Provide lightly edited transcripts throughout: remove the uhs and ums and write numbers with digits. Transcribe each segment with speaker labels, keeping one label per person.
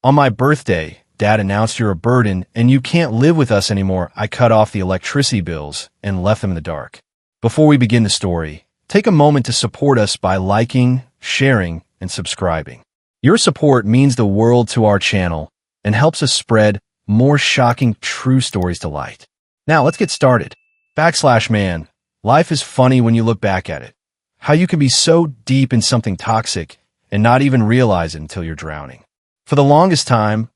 Speaker 1: On my birthday, Dad announced you're a burden and you can't live with us anymore. I cut off the electricity bills and left them in the dark. Before we begin the story, take a moment to support us by liking, sharing, and subscribing. Your support means the world to our channel and helps us spread more shocking true stories to light. Now let's get started. Man, life is funny when you look back at it. How you can be so deep in something toxic and not even realize it until you're drowning. For the longest time,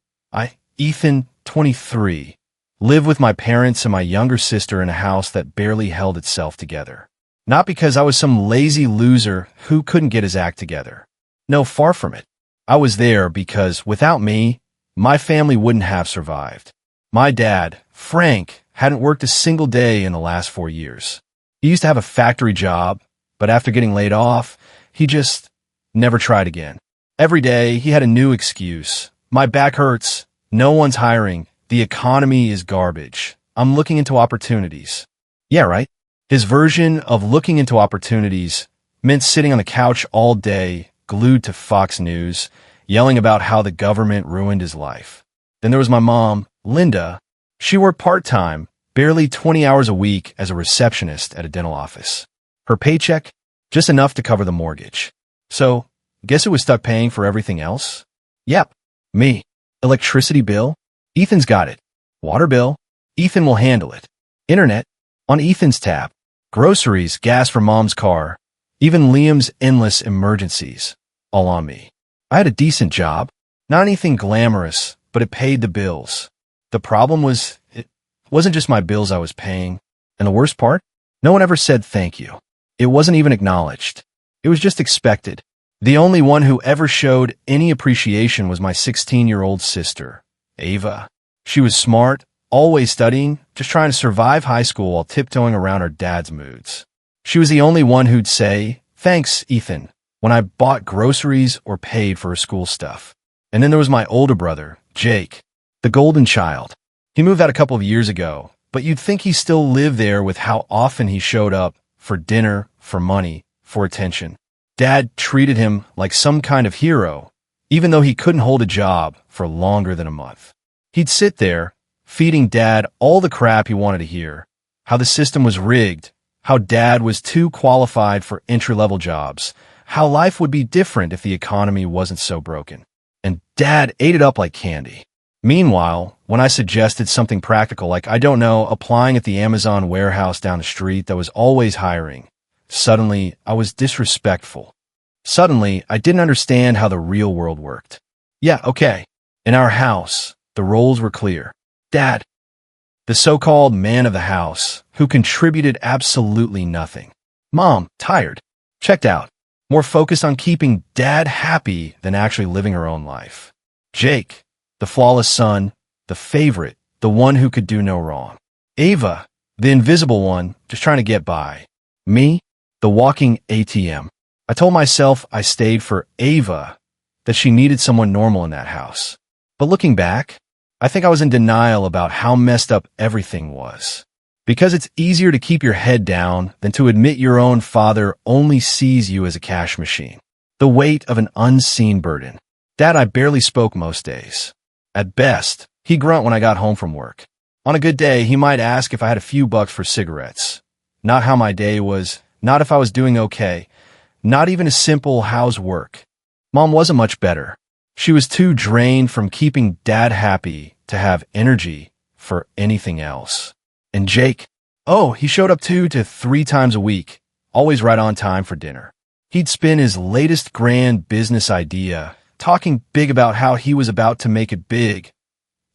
Speaker 1: Ethan, 23, lived with my parents and my younger sister in a house that barely held itself together. Not because I was some lazy loser who couldn't get his act together. No, far from it. I was there because without me, my family wouldn't have survived. My dad, Frank, hadn't worked a single day in the last 4 years. He used to have a factory job, but after getting laid off, he just never tried again. Every day, he had a new excuse. My back hurts. No one's hiring. The economy is garbage. I'm looking into opportunities. Yeah, right? His version of looking into opportunities meant sitting on the couch all day, glued to Fox News, yelling about how the government ruined his life. Then there was my mom, Linda. She worked part-time, barely 20 hours a week as a receptionist at a dental office. Her paycheck? Just enough to cover the mortgage. So, guess who was stuck paying for everything else? Yep, me. Electricity bill? Ethan's got it. Water bill? Ethan will handle it. Internet? On Ethan's tab. Groceries, gas for mom's car. Even Liam's endless emergencies. All on me. I had a decent job. Not anything glamorous, but it paid the bills. The problem was, it wasn't just my bills I was paying. And the worst part? No one ever said thank you. It wasn't even acknowledged. It was just expected. The only one who ever showed any appreciation was my 16-year-old sister, Ava. She was smart, always studying, just trying to survive high school while tiptoeing around her dad's moods. She was the only one who'd say, "Thanks, Ethan," when I bought groceries or paid for her school stuff. And then there was my older brother, Jake, the golden child. He moved out a couple of years ago, but you'd think he still lived there with how often he showed up for dinner, for money, for attention. Dad treated him like some kind of hero, even though he couldn't hold a job for longer than a month. He'd sit there, feeding Dad all the crap he wanted to hear, how the system was rigged, how Dad was too qualified for entry-level jobs, how life would be different if the economy wasn't so broken. And Dad ate it up like candy. Meanwhile, when I suggested something practical like, I don't know, applying at the Amazon warehouse down the street that was always hiring, suddenly I was disrespectful. Suddenly, I didn't understand how the real world worked. Yeah, okay. In our house, the roles were clear. Dad, the so-called man of the house, who contributed absolutely nothing. Mom, tired, checked out, more focused on keeping Dad happy than actually living her own life. Jake, the flawless son, the favorite, the one who could do no wrong. Ava, the invisible one, just trying to get by. Me, the walking ATM. I told myself I stayed for Ava, that she needed someone normal in that house. But looking back, I think I was in denial about how messed up everything was. Because it's easier to keep your head down than to admit your own father only sees you as a cash machine. The weight of an unseen burden. Dad, I barely spoke most days. At best, he'd grunt when I got home from work. On a good day, he might ask if I had a few bucks for cigarettes. Not how my day was, not if I was doing okay, not even a simple how's work. Mom wasn't much better. She was too drained from keeping Dad happy to have energy for anything else. And Jake, oh, he showed up 2 to 3 times a week, always right on time for dinner. He'd spin his latest grand business idea, talking big about how he was about to make it big.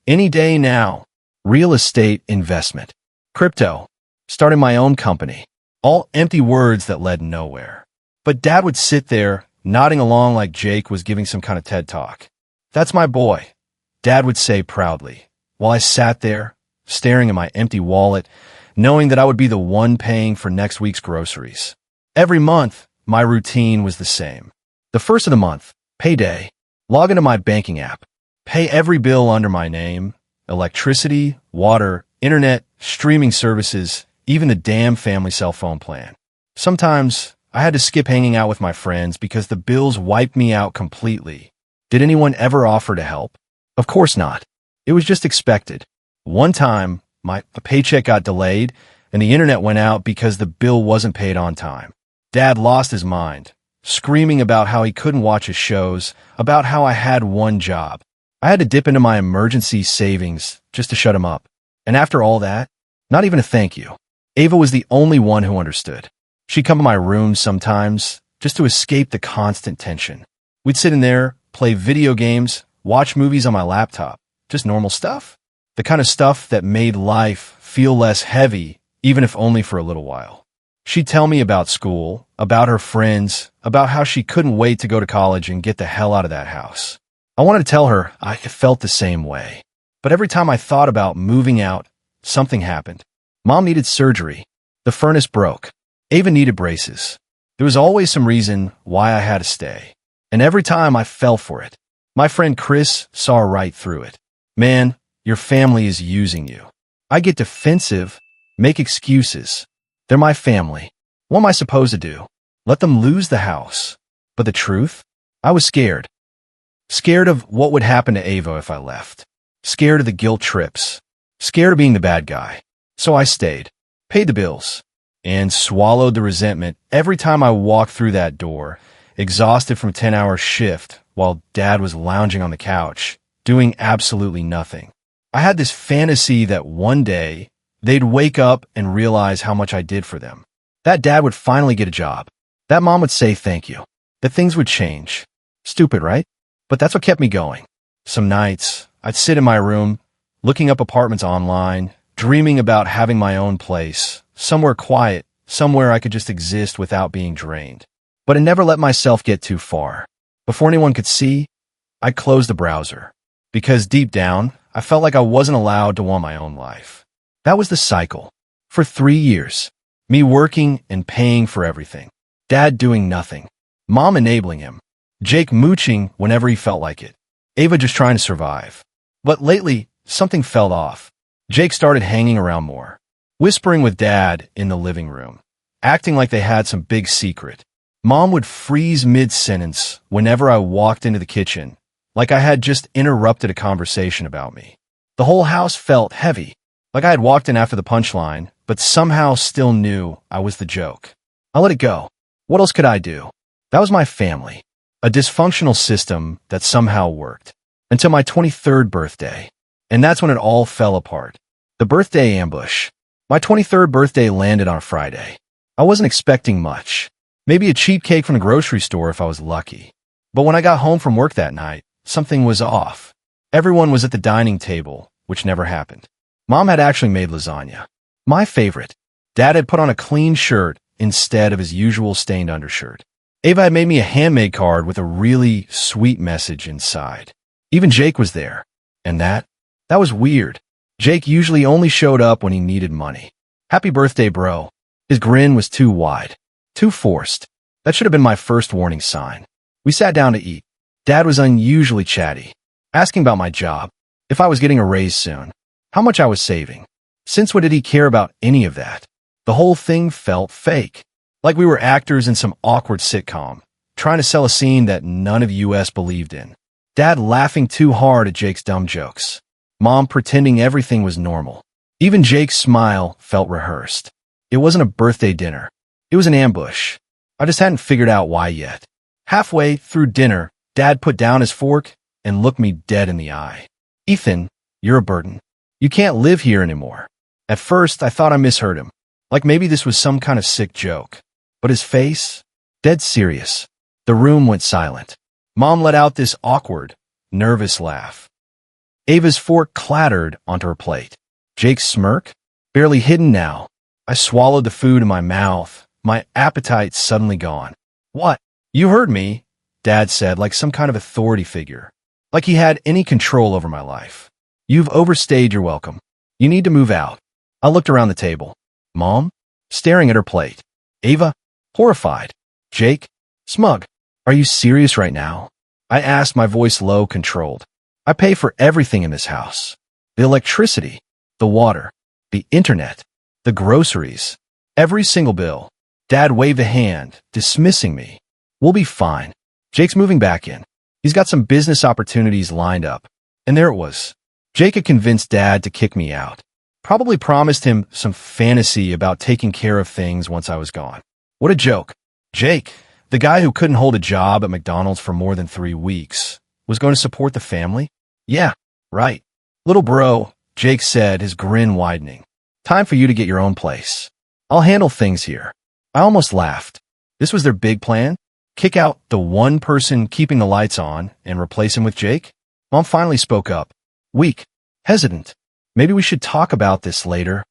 Speaker 1: Any day now. Real estate investment. Crypto. Starting my own company. All empty words that led nowhere. But Dad would sit there, nodding along like Jake was giving some kind of TED Talk. "That's my boy," Dad would say proudly, while I sat there, staring at my empty wallet, knowing that I would be the one paying for next week's groceries. Every month, my routine was the same. The first of the month, payday, log into my banking app, pay every bill under my name, electricity, water, internet, streaming services, even the damn family cell phone plan. Sometimes, I had to skip hanging out with my friends because the bills wiped me out completely. Did anyone ever offer to help? Of course not. It was just expected. One time, my paycheck got delayed, and the internet went out because the bill wasn't paid on time. Dad lost his mind, screaming about how he couldn't watch his shows, about how I had one job. I had to dip into my emergency savings just to shut him up. And after all that, not even a thank you. Ava was the only one who understood. She'd come to my room sometimes just to escape the constant tension. We'd sit in there, play video games, watch movies on my laptop. Just normal stuff. The kind of stuff that made life feel less heavy, even if only for a little while. She'd tell me about school, about her friends, about how she couldn't wait to go to college and get the hell out of that house. I wanted to tell her I felt the same way. But every time I thought about moving out, something happened. Mom needed surgery. The furnace broke. Ava needed braces. There was always some reason why I had to stay. And every time I fell for it. My friend Chris saw right through it. Man, your family is using you. I get defensive, make excuses. They're my family. What am I supposed to do? Let them lose the house. But the truth? I was scared. Scared of what would happen to Ava if I left. Scared of the guilt trips. Scared of being the bad guy. So I stayed, paid the bills, and swallowed the resentment every time I walked through that door, exhausted from a 10-hour shift while Dad was lounging on the couch, doing absolutely nothing. I had this fantasy that one day they'd wake up and realize how much I did for them. That Dad would finally get a job. That Mom would say thank you. That things would change. Stupid, right? But that's what kept me going. Some nights, I'd sit in my room, looking up apartments online, dreaming about having my own place, somewhere quiet, somewhere I could just exist without being drained. But I never let myself get too far. Before anyone could see, I'd close the browser. Because deep down, I felt like I wasn't allowed to want my own life. That was the cycle. For 3 years. Me working and paying for everything. Dad doing nothing. Mom enabling him. Jake mooching whenever he felt like it. Ava just trying to survive. But lately, something fell off. Jake started hanging around more. Whispering with Dad in the living room. Acting like they had some big secret. Mom would freeze mid-sentence whenever I walked into the kitchen, like I had just interrupted a conversation about me. The whole house felt heavy, like I had walked in after the punchline, but somehow still knew I was the joke. I let it go. What else could I do? That was my family. A dysfunctional system that somehow worked. Until my 23rd birthday. And that's when it all fell apart. The birthday ambush. My 23rd birthday landed on a Friday. I wasn't expecting much. Maybe a cheap cake from the grocery store if I was lucky. But when I got home from work that night, something was off. Everyone was at the dining table, which never happened. Mom had actually made lasagna. My favorite. Dad had put on a clean shirt instead of his usual stained undershirt. Ava had made me a handmade card with a really sweet message inside. Even Jake was there. And that was weird. Jake usually only showed up when he needed money. Happy birthday, bro. His grin was too wide. Too forced. That should have been my first warning sign. We sat down to eat. Dad was unusually chatty, asking about my job, if I was getting a raise soon, how much I was saving. Since when did he care about any of that? The whole thing felt fake. Like we were actors in some awkward sitcom, trying to sell a scene that none of us believed in. Dad laughing too hard at Jake's dumb jokes. Mom pretending everything was normal. Even Jake's smile felt rehearsed. It wasn't a birthday dinner. It was an ambush. I just hadn't figured out why yet. Halfway through dinner, Dad put down his fork and looked me dead in the eye. Ethan, you're a burden. You can't live here anymore. At first, I thought I misheard him. Like maybe this was some kind of sick joke. But his face? Dead serious. The room went silent. Mom let out this awkward, nervous laugh. Ava's fork clattered onto her plate. Jake's smirk? Barely hidden now. I swallowed the food in my mouth, my appetite suddenly gone. What? You heard me, Dad said like some kind of authority figure. Like he had any control over my life. You've overstayed your welcome. You need to move out. I looked around the table. Mom? Staring at her plate. Ava? Horrified. Jake? Smug. Are you serious right now? I asked, my voice low, controlled. I pay for everything in this house. The electricity, the water, the internet, the groceries, every single bill. Dad waved a hand, dismissing me. We'll be fine. Jake's moving back in. He's got some business opportunities lined up. And there it was. Jake had convinced Dad to kick me out. Probably promised him some fantasy about taking care of things once I was gone. What a joke. Jake, the guy who couldn't hold a job at McDonald's for more than 3 weeks, was going to support the family? Yeah, right. Little bro, Jake said, his grin widening. Time for you to get your own place. I'll handle things here. I almost laughed. This was their big plan? Kick out the one person keeping the lights on and replace him with Jake? Mom finally spoke up. Weak. Hesitant. Maybe we should talk about this later.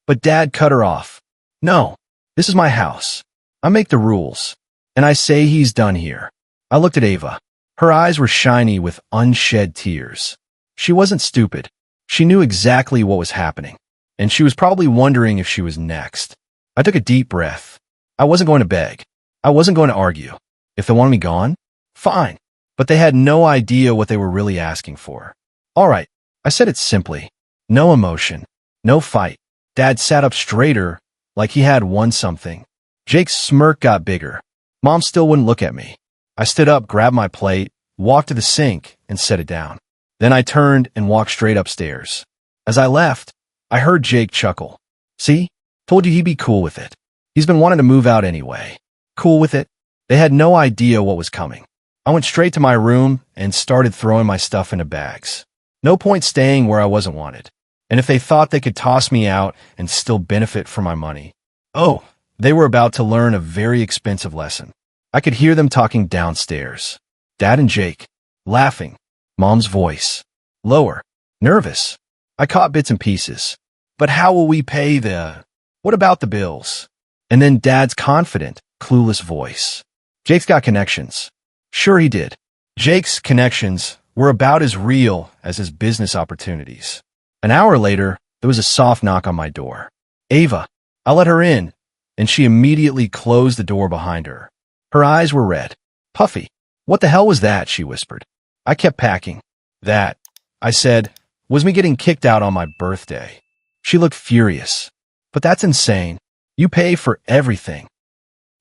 Speaker 1: But Dad cut her off. No. This is my house. I make the rules. And I say he's done here. I looked at Ava. Her eyes were shiny with unshed tears. She wasn't stupid. She knew exactly what was happening. And she was probably wondering if she was next. I took a deep breath. I wasn't going to beg. I wasn't going to argue. If they wanted me gone, fine. But they had no idea what they were really asking for. All right, I said it simply. No emotion. No fight. Dad sat up straighter, like he had won something. Jake's smirk got bigger. Mom still wouldn't look at me. I stood up, grabbed my plate, walked to the sink, and set it down. Then I turned and walked straight upstairs. As I left, I heard Jake chuckle. See? Told you he'd be cool with it. He's been wanting to move out anyway. Cool with it? They had no idea what was coming. I went straight to my room and started throwing my stuff into bags. No point staying where I wasn't wanted. And if they thought they could toss me out and still benefit from my money, oh, they were about to learn a very expensive lesson. I could hear them talking downstairs. Dad and Jake, laughing. Mom's voice, lower, nervous. I caught bits and pieces. But how will we pay the... What about the bills? And then Dad's confident, clueless voice. Jake's got connections. Sure he did. Jake's connections were about as real as his business opportunities. An hour later, there was a soft knock on my door. Ava. I let her in, and she immediately closed the door behind her. Her eyes were red. Puffy. What the hell was that? She whispered. I kept packing. That, I said, was me getting kicked out on my birthday. She looked furious. But that's insane. You pay for everything.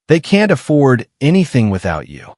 Speaker 1: They can't afford anything without you.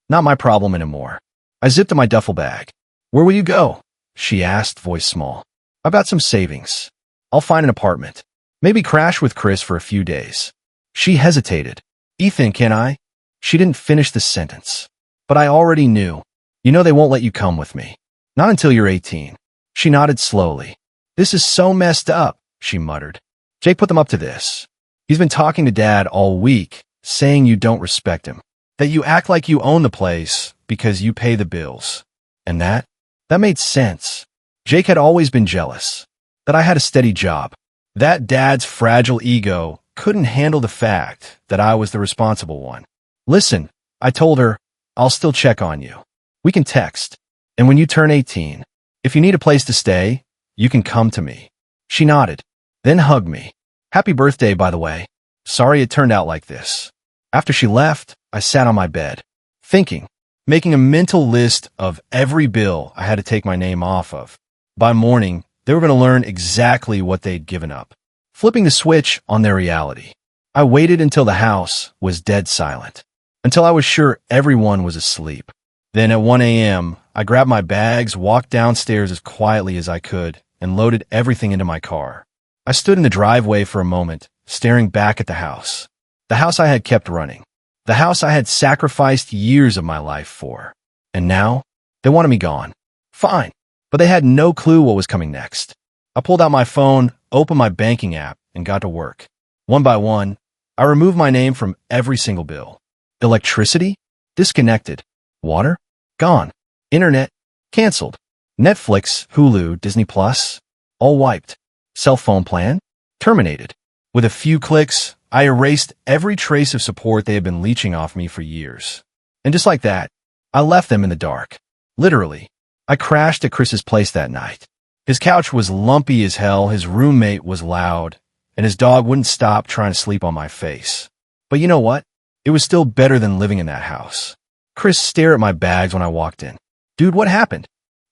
Speaker 1: Not my problem anymore. I zipped in my duffel bag. Where will you go? She asked, voice small. I've got some savings. I'll find an apartment. Maybe crash with Chris for a few days. She hesitated. Ethan, can I? She didn't finish the sentence. But I already knew. You know they won't let you come with me. Not until you're 18. She nodded slowly. This is so messed up, she muttered. Jake put them up to this. He's been talking to Dad all week, saying you don't respect him. That you act like you own the place because you pay the bills. And that made sense. Jake had always been jealous. That I had a steady job. That Dad's fragile ego couldn't handle the fact that I was the responsible one. Listen, I told her, I'll still check on you. We can text. And when you turn 18, if you need a place to stay, you can come to me. She nodded, then hugged me. Happy birthday, by the way. Sorry it turned out like this. After she left, I sat on my bed, thinking, making a mental list of every bill I had to take my name off of. By morning, they were going to learn exactly what they'd given up, flipping the switch on their reality. I waited until the house was dead silent, until I was sure everyone was asleep. Then at 1 a.m., I grabbed my bags, walked downstairs as quietly as I could, and loaded everything into my car. I stood in the driveway for a moment, staring back at the house. The house I had kept running. The house I had sacrificed years of my life for. And now, they wanted me gone. Fine. But they had no clue what was coming next. I pulled out my phone, opened my banking app, and got to work. One by one, I removed my name from every single bill. Electricity? Disconnected. Water? Gone. Internet? Canceled. Netflix, Hulu, Disney Plus? All wiped. Cell phone plan? Terminated. With a few clicks, I erased every trace of support they had been leeching off me for years. And just like that, I left them in the dark. Literally. I crashed at Chris's place that night. His couch was lumpy as hell, his roommate was loud, and his dog wouldn't stop trying to sleep on my face. But you know what? It was still better than living in that house. Chris stared at my bags when I walked in. Dude, what happened?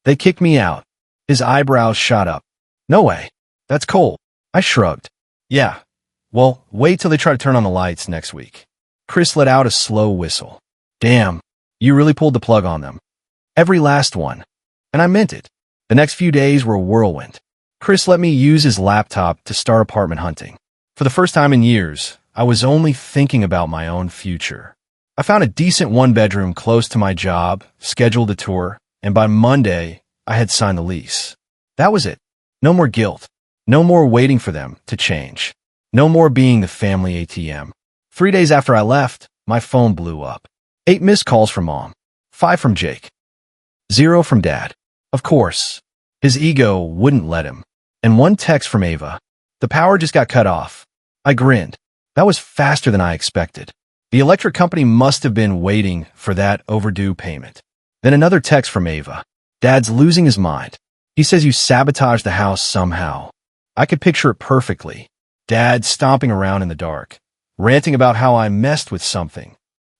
Speaker 1: They kicked me out. His eyebrows shot up. No way. That's cold. I shrugged. Yeah. Well, wait till they try to turn on the lights next week. Chris let out a slow whistle. Damn, you really pulled the plug on them. Every last one. And I meant it. The next few days were a whirlwind. Chris let me use his laptop to start apartment hunting. For the first time in years, I was only thinking about my own future. I found a decent one-bedroom close to my job, scheduled a tour, and by Monday, I had signed the lease. That was it. No more guilt. No more waiting for them to change. No more being the family ATM. 3 days after I left, my phone blew up. 8 missed calls from Mom. 5 from Jake. 0 from Dad. Of course. His ego wouldn't let him. And 1 text from Ava. The power just got cut off. I grinned. That was faster than I expected. The electric company must have been waiting for that overdue payment. Then another text from Ava. Dad's losing his mind. He says you sabotaged the house somehow. I could picture it perfectly. Dad stomping around in the dark, ranting about how I messed with something.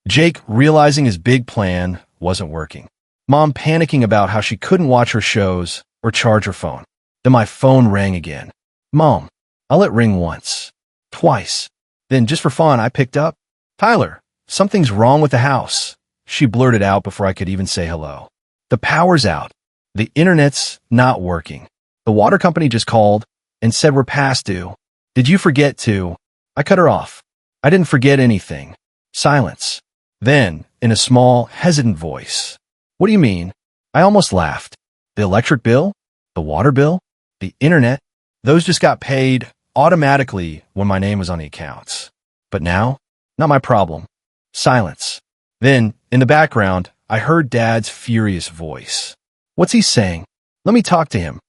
Speaker 1: Jake realizing his big plan wasn't working. Mom panicking about how she couldn't watch her shows or charge her phone. Then my phone rang again. Mom, I'll let ring once. Twice. Then just for fun, I picked up. Tyler, something's wrong with the house. She blurted out before I could even say hello. The power's out. The internet's not working. The water company just called and said we're past due. Did you forget to? I cut her off. I didn't forget anything. Silence. Then, in a small, hesitant voice. What do you mean? I almost laughed. The electric bill? The water bill? The internet? Those just got paid automatically when my name was on the accounts. But now? Not my problem. Silence. Then, in the background, I heard Dad's furious voice. What's he saying? Let me talk to him.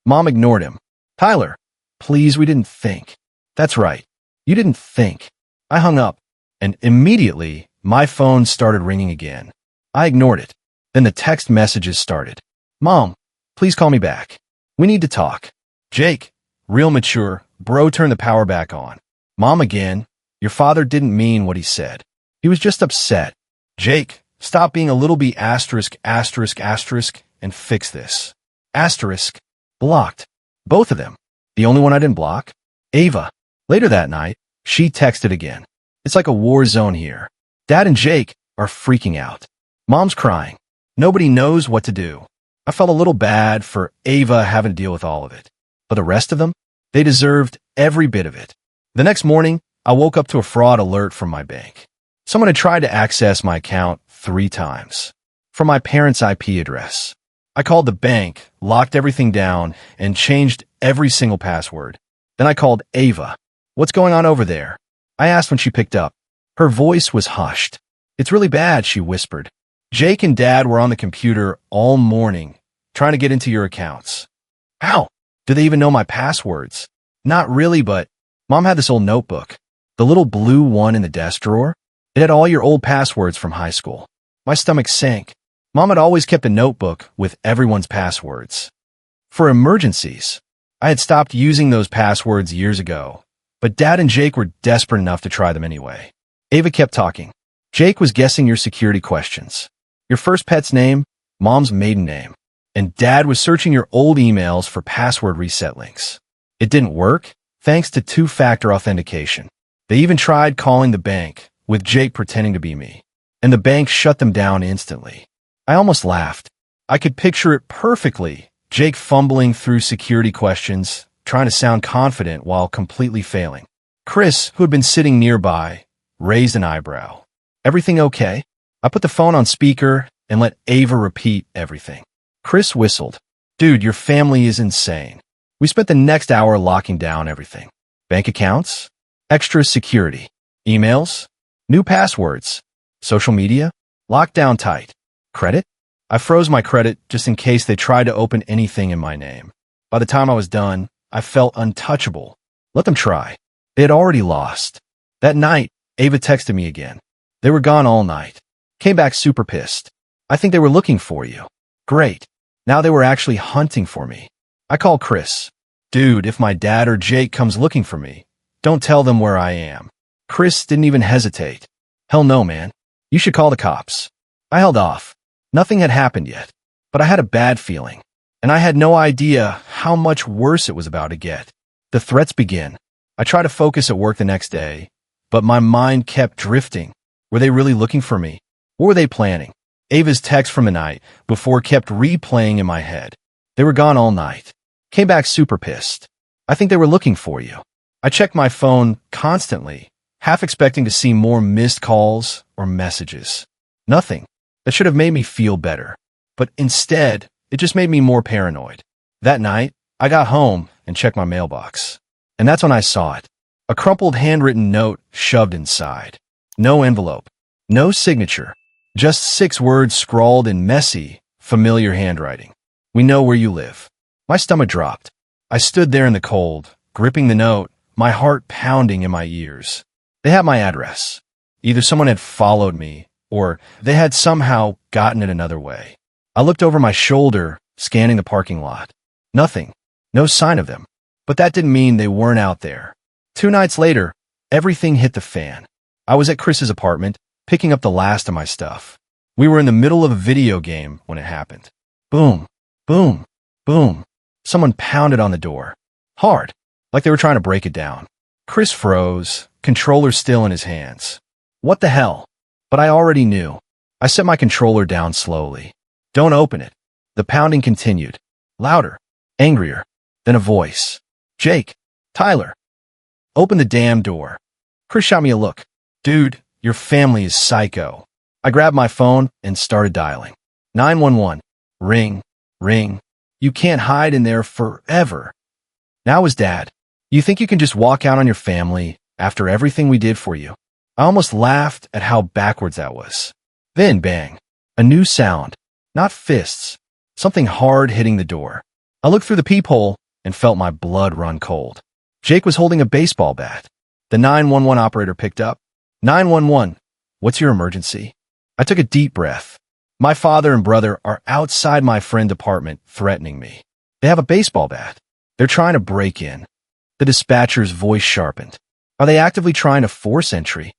Speaker 1: Mom ignored him. Tyler, please, we didn't think. That's right. You didn't think. I hung up, and immediately, my phone started ringing again. I ignored it. Then the text messages started. Mom, please call me back. We need to talk. Jake, real mature, bro, turn the power back on. Mom again, your father didn't mean what he said. He was just upset. Jake, stop being a little b asterisk asterisk asterisk and fix this. Asterisk. Blocked. Both of them. The only one I didn't block? Ava. Later that night, she texted again. It's like a war zone here. Dad and Jake are freaking out. Mom's crying. Nobody knows what to do. I felt a little bad for Ava having to deal with all of it. But the rest of them? They deserved every bit of it. The next morning, I woke up to a fraud alert from my bank. Someone had tried to access my account 3 times. From my parents' IP address. I called the bank, locked everything down, and changed every single password. Then I called Ava. What's going on over there? I asked when she picked up. Her voice was hushed. It's really bad, she whispered. Jake and Dad were on the computer all morning, trying to get into your accounts. How? Do they even know my passwords? Not really, but Mom had this old notebook. The little blue one in the desk drawer. It had all your old passwords from high school. My stomach sank. Mom had always kept a notebook with everyone's passwords. For emergencies. I had stopped using those passwords years ago, but Dad and Jake were desperate enough to try them anyway. Ava kept talking. Jake was guessing your security questions. Your first pet's name, Mom's maiden name. And Dad was searching your old emails for password reset links. It didn't work, thanks to 2-factor authentication. They even tried calling the bank, with Jake pretending to be me. And the bank shut them down instantly. I almost laughed. I could picture it perfectly. Jake fumbling through security questions, trying to sound confident while completely failing. Chris, who had been sitting nearby, raised an eyebrow. Everything okay? I put the phone on speaker and let Ava repeat everything. Chris whistled. Dude, your family is insane. We spent the next hour locking down everything. Bank accounts? Extra security. Emails? New passwords. Social media? Locked down tight. Credit? I froze my credit just in case they tried to open anything in my name. By the time I was done, I felt untouchable. Let them try. They had already lost. That night, Ava texted me again. They were gone all night. Came back super pissed. I think they were looking for you. Great. Now they were actually hunting for me. I called Chris. Dude, if my dad or Jake comes looking for me, don't tell them where I am. Chris didn't even hesitate. Hell no, man. You should call the cops. I held off. Nothing had happened yet, but I had a bad feeling, and I had no idea how much worse it was about to get. The threats begin. I tried to focus at work the next day, but my mind kept drifting. Were they really looking for me? What were they planning? Ava's text from the night before kept replaying in my head. They were gone all night. Came back super pissed. I think they were looking for you. I checked my phone constantly, half expecting to see more missed calls or messages. Nothing. That should have made me feel better. But instead, it just made me more paranoid. That night, I got home and checked my mailbox. And that's when I saw it. A crumpled handwritten note shoved inside. No envelope. No signature. Just 6 words scrawled in messy, familiar handwriting. We know where you live. My stomach dropped. I stood there in the cold, gripping the note, my heart pounding in my ears. They had my address. Either someone had followed me, or they had somehow gotten it another way. I looked over my shoulder, scanning the parking lot. Nothing. No sign of them. But that didn't mean they weren't out there. 2 nights later, everything hit the fan. I was at Chris's apartment, picking up the last of my stuff. We were in the middle of a video game when it happened. Boom, boom, boom. Someone pounded on the door. Hard, like they were trying to break it down. Chris froze, controller still in his hands. What the hell? But I already knew. I set my controller down slowly. Don't open it. The pounding continued. Louder, angrier. Then a voice. Jake, Tyler. Open the damn door. Chris shot me a look. Dude, your family is psycho. I grabbed my phone and started dialing. 911. Ring, ring. You can't hide in there forever. Now is Dad. You think you can just walk out on your family after everything we did for you? I almost laughed at how backwards that was. Then bang. A new sound. Not fists. Something hard hitting the door. I looked through the peephole and felt my blood run cold. Jake was holding a baseball bat. The 911 operator picked up. 911. What's your emergency? I took a deep breath. My father and brother are outside my friend's apartment threatening me. They have a baseball bat. They're trying to break in. The dispatcher's voice sharpened. Are they actively trying to force entry?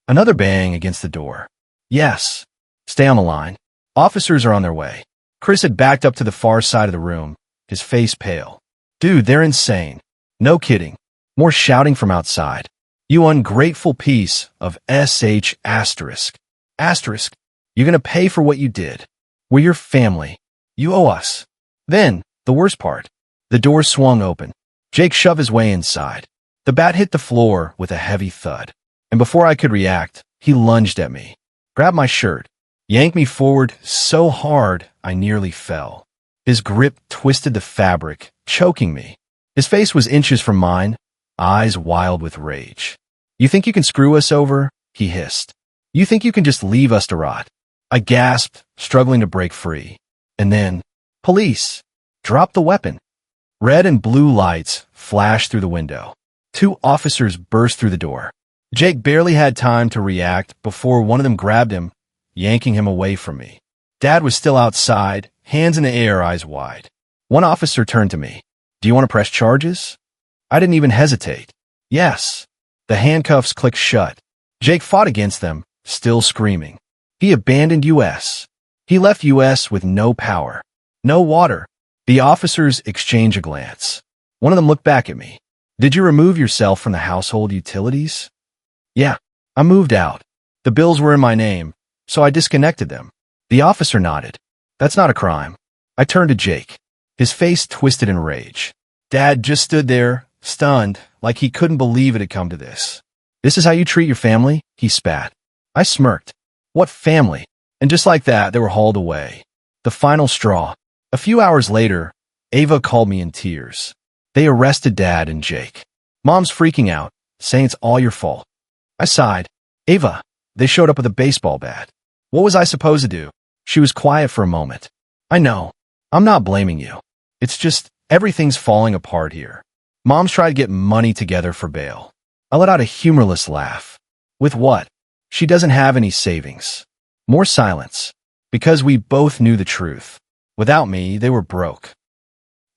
Speaker 1: Another bang against the door. Yes. Stay on the line. Officers are on their way. Chris had backed up to the far side of the room, his face pale. Dude, they're insane. No kidding. More shouting from outside. You ungrateful piece of SH asterisk. Asterisk. You're gonna pay for what you did. We're your family. You owe us. Then, the worst part. The door swung open. Jake shoved his way inside. The bat hit the floor with a heavy thud. And before I could react, he lunged at me, grabbed my shirt, yanked me forward so hard I nearly fell. His grip twisted the fabric, choking me. His face was inches from mine, eyes wild with rage. You think you can screw us over? He hissed. You think you can just leave us to rot? I gasped, struggling to break free. And then, police. Drop the weapon. Red and blue lights flashed through the window. 2 officers burst through the door. Jake barely had time to react before one of them grabbed him, yanking him away from me. Dad was still outside, hands in the air, eyes wide. One officer turned to me. Do you want to press charges? I didn't even hesitate. Yes. The handcuffs clicked shut. Jake fought against them, still screaming. He abandoned US. He left US with no power, no water. The officers exchanged a glance. One of them looked back at me. Did you remove yourself from the household utilities? Yeah, I moved out. The bills were in my name, so I disconnected them. The officer nodded. That's not a crime. I turned to Jake. His face twisted in rage. Dad just stood there, stunned, like he couldn't believe it had come to this. This is how you treat your family? He spat. I smirked. What family? And just like that, they were hauled away. The final straw. A few hours later, Ava called me in tears. They arrested Dad and Jake. Mom's freaking out, saying it's all your fault. I sighed. Ava, they showed up with a baseball bat. What was I supposed to do? She was quiet for a moment. I know. I'm not blaming you. It's just everything's falling apart here. Mom's tried to get money together for bail. I let out a humorless laugh. With what? She doesn't have any savings. More silence. Because we both knew the truth. Without me, they were broke.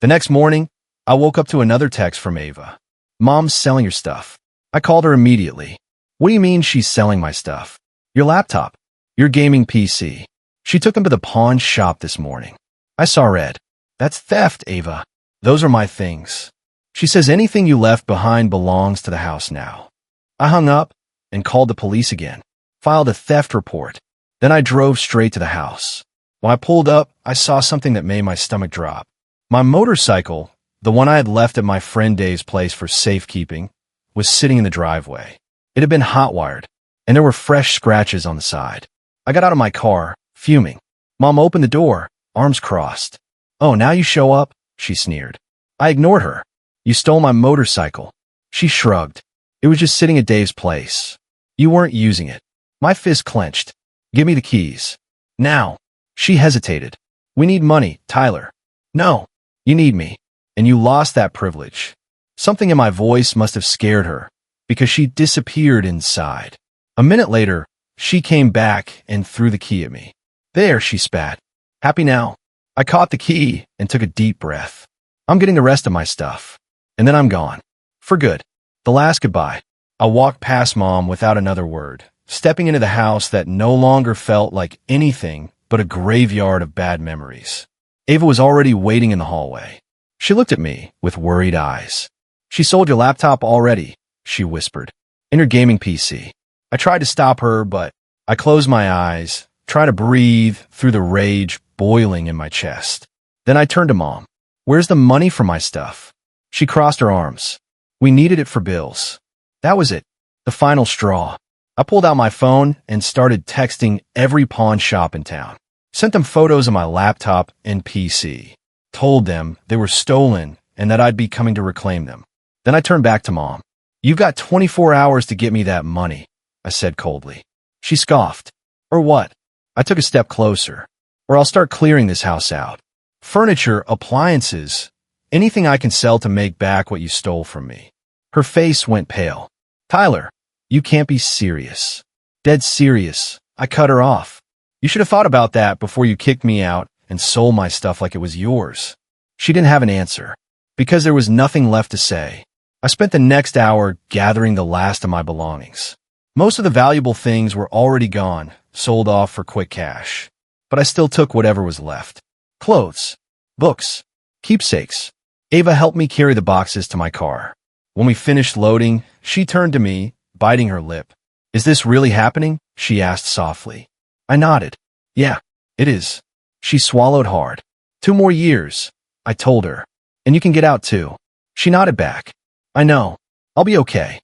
Speaker 1: The next morning, I woke up to another text from Ava. Mom's selling your stuff. I called her immediately. What do you mean she's selling my stuff? Your laptop. Your gaming PC. She took them to the pawn shop this morning. I saw red. That's theft, Ava. Those are my things. She says anything you left behind belongs to the house now. I hung up and called the police again. Filed a theft report. Then I drove straight to the house. When I pulled up, I saw something that made my stomach drop. My motorcycle, the one I had left at my friend Dave's place for safekeeping, was sitting in the driveway. It had been hot-wired, and there were fresh scratches on the side. I got out of my car, fuming. Mom opened the door, arms crossed. "Oh, now you show up?" she sneered. I ignored her. "You stole my motorcycle." She shrugged. "It was just sitting at Dave's place. You weren't using it." My fist clenched. "Give me the keys. Now." She hesitated. "We need money, Tyler." "No, you need me. And you lost that privilege." Something in my voice must have scared her, because she disappeared inside. A minute later, she came back and threw the key at me. "There," she spat. "Happy now?" I caught the key and took a deep breath. I'm getting the rest of my stuff. And then I'm gone. For good. The last goodbye. I walked past Mom without another word, stepping into the house that no longer felt like anything but a graveyard of bad memories. Ava was already waiting in the hallway. She looked at me with worried eyes. "She sold your laptop already," she whispered. "And your gaming PC." I tried to stop her, but I closed my eyes, trying to breathe through the rage boiling in my chest. Then I turned to Mom. "Where's the money for my stuff?" She crossed her arms. "We needed it for bills." That was it. The final straw. I pulled out my phone and started texting every pawn shop in town. Sent them photos of my laptop and PC. Told them they were stolen and that I'd be coming to reclaim them. Then I turned back to Mom. "You've got 24 hours to get me that money," I said coldly. She scoffed. "Or what?" I took a step closer. "Or I'll start clearing this house out. Furniture, appliances, anything I can sell to make back what you stole from me." Her face went pale. "Tyler, you can't be serious." "Dead serious." I cut her off. "You should have thought about that before you kicked me out and sold my stuff like it was yours." She didn't have an answer, because there was nothing left to say. I spent the next hour gathering the last of my belongings. Most of the valuable things were already gone, sold off for quick cash. But I still took whatever was left. Clothes, books, keepsakes. Ava helped me carry the boxes to my car. When we finished loading, she turned to me, biting her lip. "Is this really happening?" she asked softly. I nodded. "Yeah, it is." She swallowed hard. 2 more years, I told her. "And you can get out too." She nodded back. "I know. I'll be okay."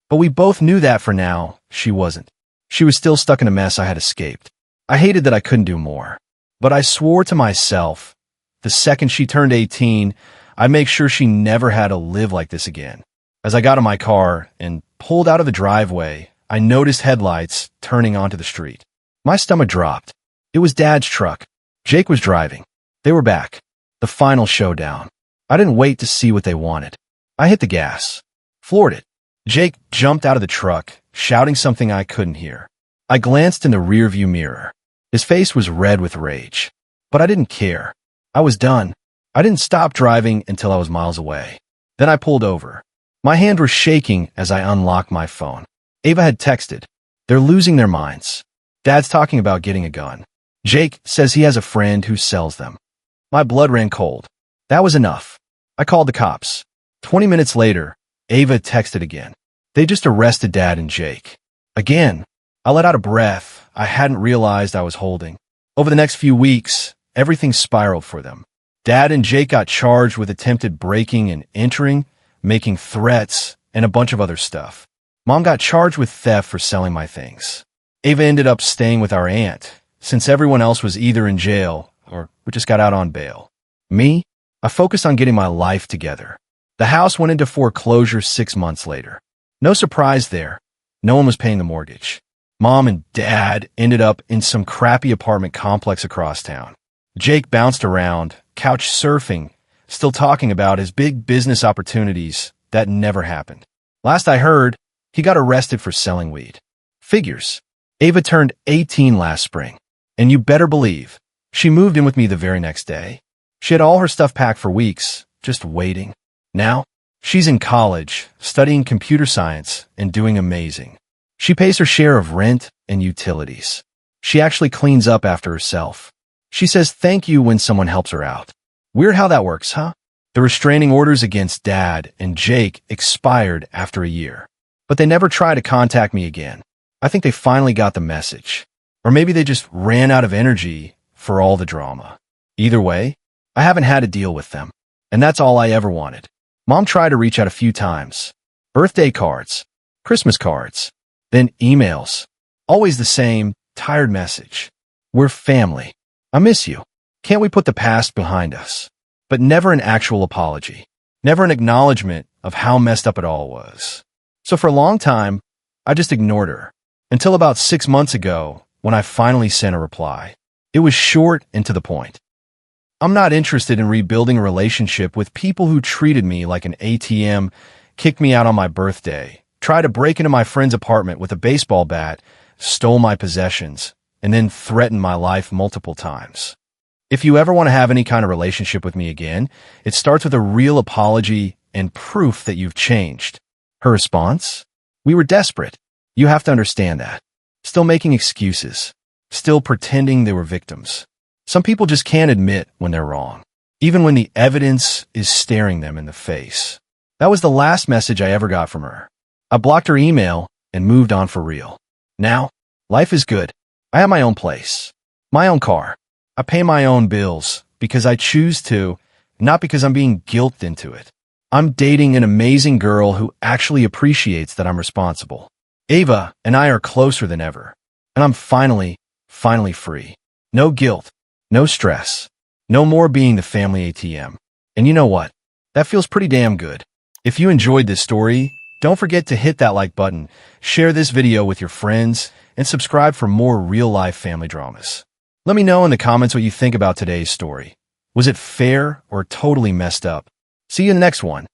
Speaker 1: But we both knew that for now, she wasn't. She was still stuck in a mess I had escaped. I hated that I couldn't do more. But I swore to myself, the second she turned 18, I'd make sure she never had to live like this again. As I got in my car and pulled out of the driveway, I noticed headlights turning onto the street. My stomach dropped. It was Dad's truck. Jake was driving. They were back. The final showdown. I didn't wait to see what they wanted. I hit the gas. Floored it. Jake jumped out of the truck, shouting something I couldn't hear. I glanced in the rearview mirror. His face was red with rage. But I didn't care. I was done. I didn't stop driving until I was miles away. Then I pulled over. My hands were shaking as I unlocked my phone. Ava had texted. "They're losing their minds. Dad's talking about getting a gun. Jake says he has a friend who sells them." My blood ran cold. That was enough. I called the cops. 20 minutes later, Ava texted again. They just arrested Dad and Jake. Again. I let out a breath I hadn't realized I was holding. Over the next few weeks, everything spiraled for them. Dad and Jake got charged with attempted breaking and entering, making threats, and a bunch of other stuff. Mom got charged with theft for selling my things. Ava ended up staying with our aunt, since everyone else was either in jail or just got out on bail. Me? I focused on getting my life together. The house went into foreclosure 6 months later. No surprise there. No one was paying the mortgage. Mom and Dad ended up in some crappy apartment complex across town. Jake bounced around, couch surfing, still talking about his big business opportunities that never happened. Last I heard, he got arrested for selling weed. Figures. Ava turned 18 last spring. And you better believe, she moved in with me the very next day. She had all her stuff packed for weeks, just waiting. Now, she's in college, studying computer science and doing amazing. She pays her share of rent and utilities. She actually cleans up after herself. She says thank you when someone helps her out. Weird how that works, huh? The restraining orders against Dad and Jake expired after a year. But they never tried to contact me again. I think they finally got the message. Or maybe they just ran out of energy for all the drama. Either way, I haven't had to deal with them. And that's all I ever wanted. Mom tried to reach out a few times. Birthday cards, Christmas cards, then emails. Always the same, tired message. We're family. I miss you. Can't we put the past behind us? But never an actual apology. Never an acknowledgement of how messed up it all was. So for a long time, I just ignored her. Until about 6 months ago, when I finally sent a reply. It was short and to the point. I'm not interested in rebuilding a relationship with people who treated me like an ATM, kicked me out on my birthday, tried to break into my friend's apartment with a baseball bat, stole my possessions, and then threatened my life multiple times. If you ever want to have any kind of relationship with me again, it starts with a real apology and proof that you've changed. Her response? We were desperate. You have to understand that. Still making excuses. Still pretending they were victims. Some people just can't admit when they're wrong, even when the evidence is staring them in the face. That was the last message I ever got from her. I blocked her email and moved on for real. Now, life is good. I have my own place, my own car. I pay my own bills because I choose to, not because I'm being guilted into it. I'm dating an amazing girl who actually appreciates that I'm responsible. Ava and I are closer than ever, and I'm finally free. No guilt. No stress. No more being the family ATM. And you know what? That feels pretty damn good. If you enjoyed this story, don't forget to hit that like button, share this video with your friends, and subscribe for more real-life family dramas. Let me know in the comments what you think about today's story. Was it fair or totally messed up? See you in the next one.